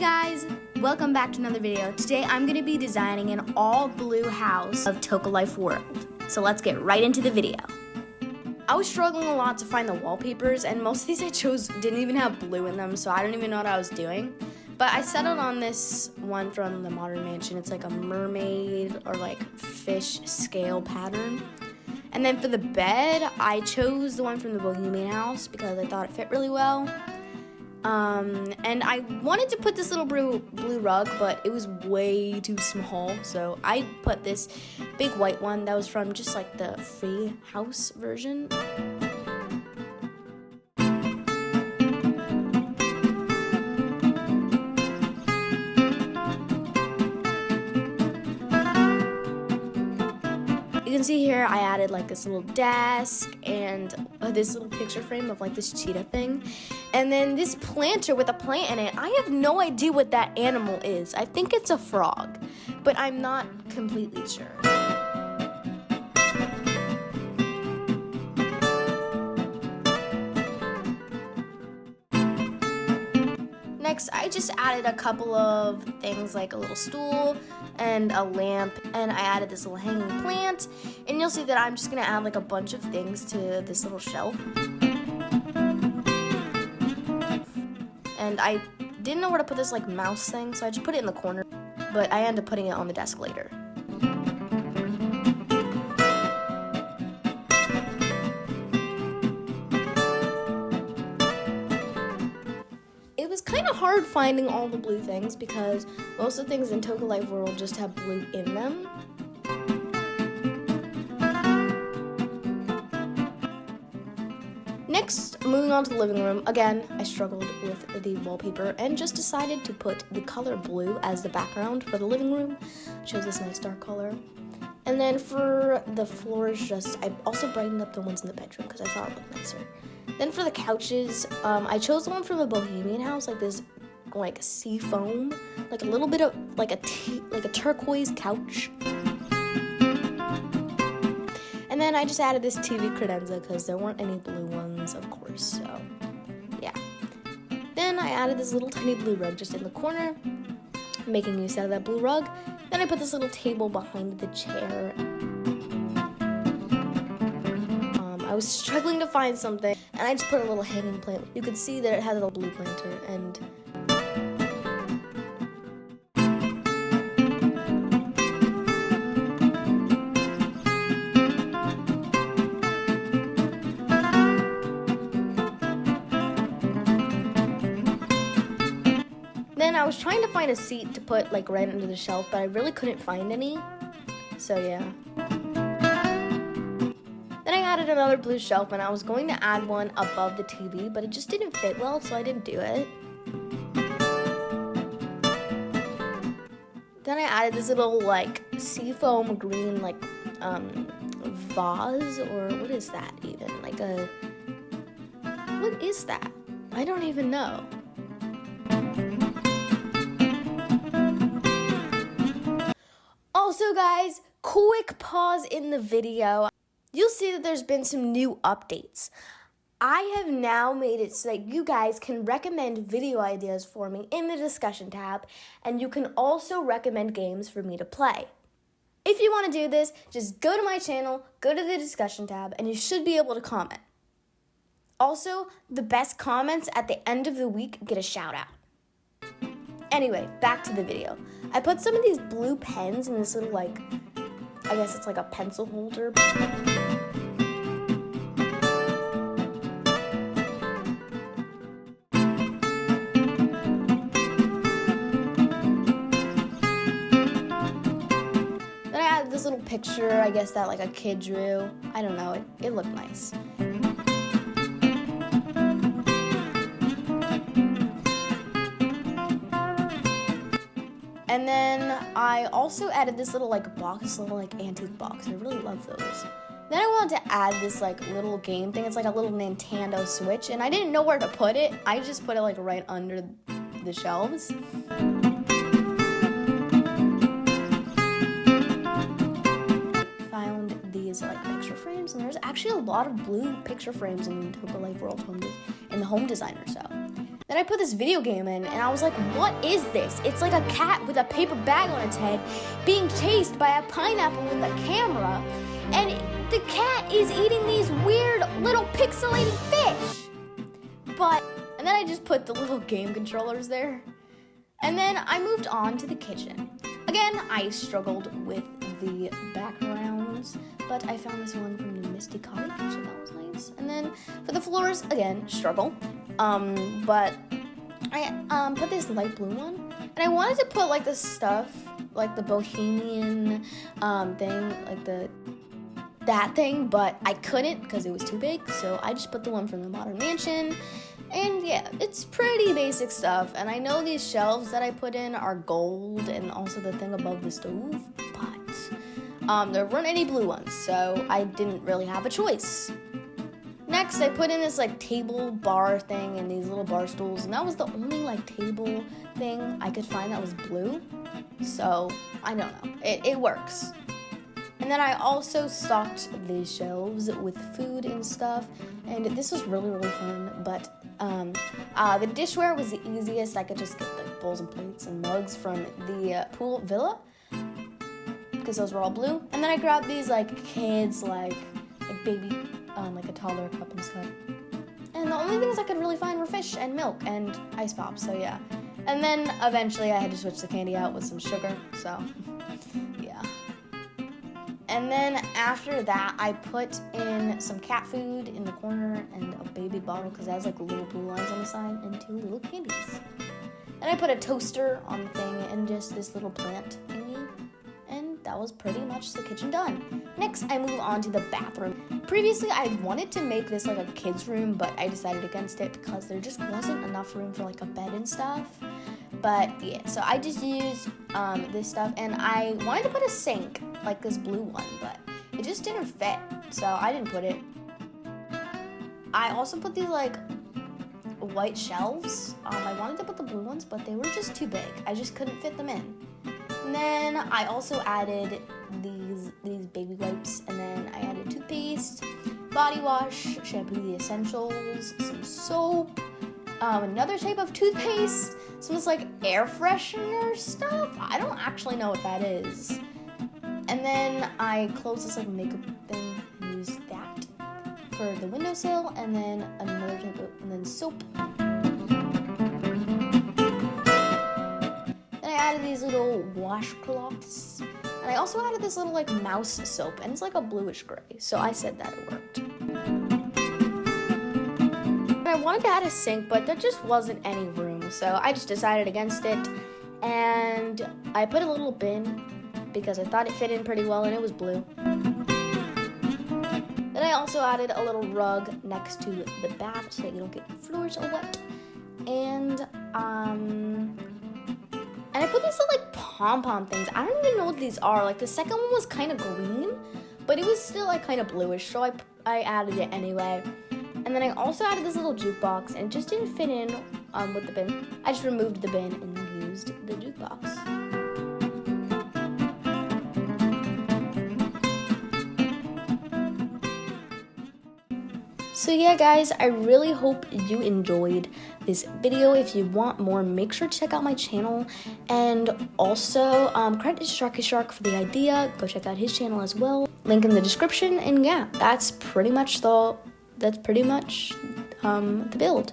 guys, welcome back to another video. Today I'm going to be designing an all blue house of Toca Life World. So let's get right into the video. I was struggling a lot to find the wallpapers, and most of these I chose didn't even have blue in them, so I don't even know what I was doing. But I settled on this one from the Modern Mansion. It's like a mermaid or like fish scale pattern. And then for the bed, I chose the one from the Bohemian House because I thought it fit really well. And I wanted to put this little blue rug, but it was way too small, so I put this big white one that was from just like the free house version. You can see here I added like this little desk and this little picture frame of like this cheetah thing. And then this planter with a plant in it. I have no idea what that animal is. I think it's a frog, but I'm not completely sure. Next, I just added a couple of things like a little stool and a lamp, and I added this little hanging plant, and you'll see that I'm just gonna add like a bunch of things to this little shelf. And I didn't know where to put this like mouse thing, so I just put it in the corner, but I ended up putting it on the desk later. It was kind of hard finding all the blue things because most of the things in Toca Life World just have blue in them. Next, moving on to the living room. Again, I struggled with the wallpaper and just decided to put the color blue as the background for the living room. Chose this nice dark color. And then for the floors, I also brightened up the ones in the bedroom because I thought it looked nicer. Then for the couches, I chose the one from the Bohemian House, like this, like sea foam, like a little bit of like a turquoise couch. And then I just added this TV credenza because there weren't any blue ones, of course. So yeah. Then I added this little tiny blue rug just in the corner, making use out of that blue rug. Then I put this little table behind the chair. I was struggling to find something, and I just put a little hanging plant. You could see that it had a little blue planter, and then I was trying to find a seat to put like right under the shelf, but I really couldn't find any, so yeah. Then I added another blue shelf, and I was going to add one above the TV, but it just didn't fit well, so I didn't do it. Then I added this little like seafoam green like vase, or what is that even? Like what is that? I don't even know. Also guys, quick pause in the video. You'll see that there's been some new updates. I have now made it so that you guys can recommend video ideas for me in the discussion tab, and you can also recommend games for me to play. If you want to do this, just go to my channel, go to the discussion tab, and you should be able to comment. Also, the best comments at the end of the week get a shout out. Anyway, back to the video. I put some of these blue pens in this little like, I guess it's like a pencil holder. Then I added this little picture, I guess that like a kid drew. I don't know, it looked nice. And then I also added this little like box, this little like antique box. I really love those. Then I wanted to add this like little game thing. It's like a little Nintendo Switch, and I didn't know where to put it. I just put it like right under the shelves. Found these like picture frames, and there's actually a lot of blue picture frames in Toca Life World in the home designer. So Then I put this video game in, and I was like, what is this? It's like a cat with a paper bag on its head being chased by a pineapple with a camera, and the cat is eating these weird little pixelated fish. And then I just put the little game controllers there. And then I moved on to the kitchen. Again, I struggled with the backgrounds, but I found this one from the Misty Cottage, so that was nice. And then for the floors, again, struggle. But I put this light blue one, and I wanted to put like the stuff, like the bohemian thing, like that thing, but I couldn't because it was too big, so I just put the one from the Modern Mansion. And yeah, it's pretty basic stuff, and I know these shelves that I put in are gold and also the thing above the stove, but there weren't any blue ones, so I didn't really have a choice. Next, I put in this like table bar thing and these little bar stools, and that was the only like table thing I could find that was blue, so I don't know, it works. And then I also stocked these shelves with food and stuff, and this was really, really fun, but the dishware was the easiest. I could just get like bowls and plates and mugs from the pool villa, because those were all blue. And then I grabbed these like kids, like baby, like a toddler cup and stuff. And the only things I could really find were fish and milk and ice pops, so yeah. And then eventually I had to switch the candy out with some sugar, so yeah. And then after that, I put in some cat food in the corner and a baby bottle because it has like little blue lines on the side and 2 little candies. And I put a toaster on the thing and just this little plant thingy. And that was pretty much the kitchen done. Next, I move on to the bathroom. Previously, I wanted to make this like a kid's room, but I decided against it because there just wasn't enough room for like a bed and stuff. But yeah, so I just used this stuff, and I wanted to put a sink, like this blue one, but it just didn't fit, so I didn't put it. I also put these like white shelves. I wanted to put the blue ones, but they were just too big. I just couldn't fit them in. And then I also added these baby wipes, and then I added toothpaste, body wash, shampoo, the essentials, some soap, another type of toothpaste, some of this like air freshener stuff. I don't actually know what that is. And then I closed this like makeup thing and used that for the windowsill, and then another type of, and then soap. Then I added these little washcloths, and I also added this little like mouse soap, and it's like a bluish gray, so I said that it worked. I wanted to add a sink, but there just wasn't any room, so I just decided against it, and I put a little bin because I thought it fit in pretty well, and it was blue. Then I also added a little rug next to the bath so that you don't get your floors all wet, and I put these little like pom-pom things. I don't even know what these are. Like the second one was kind of green, but it was still like kind of bluish, so I added it anyway. And then I also added this little jukebox, and it just didn't fit in with the bin. I just removed the bin and used the jukebox. So yeah guys, I really hope you enjoyed this video. If you want more, make sure to check out my channel, and also credit to Sharky Shark for the idea. Go check out his channel as well. Link in the description, and yeah, that's pretty much the build.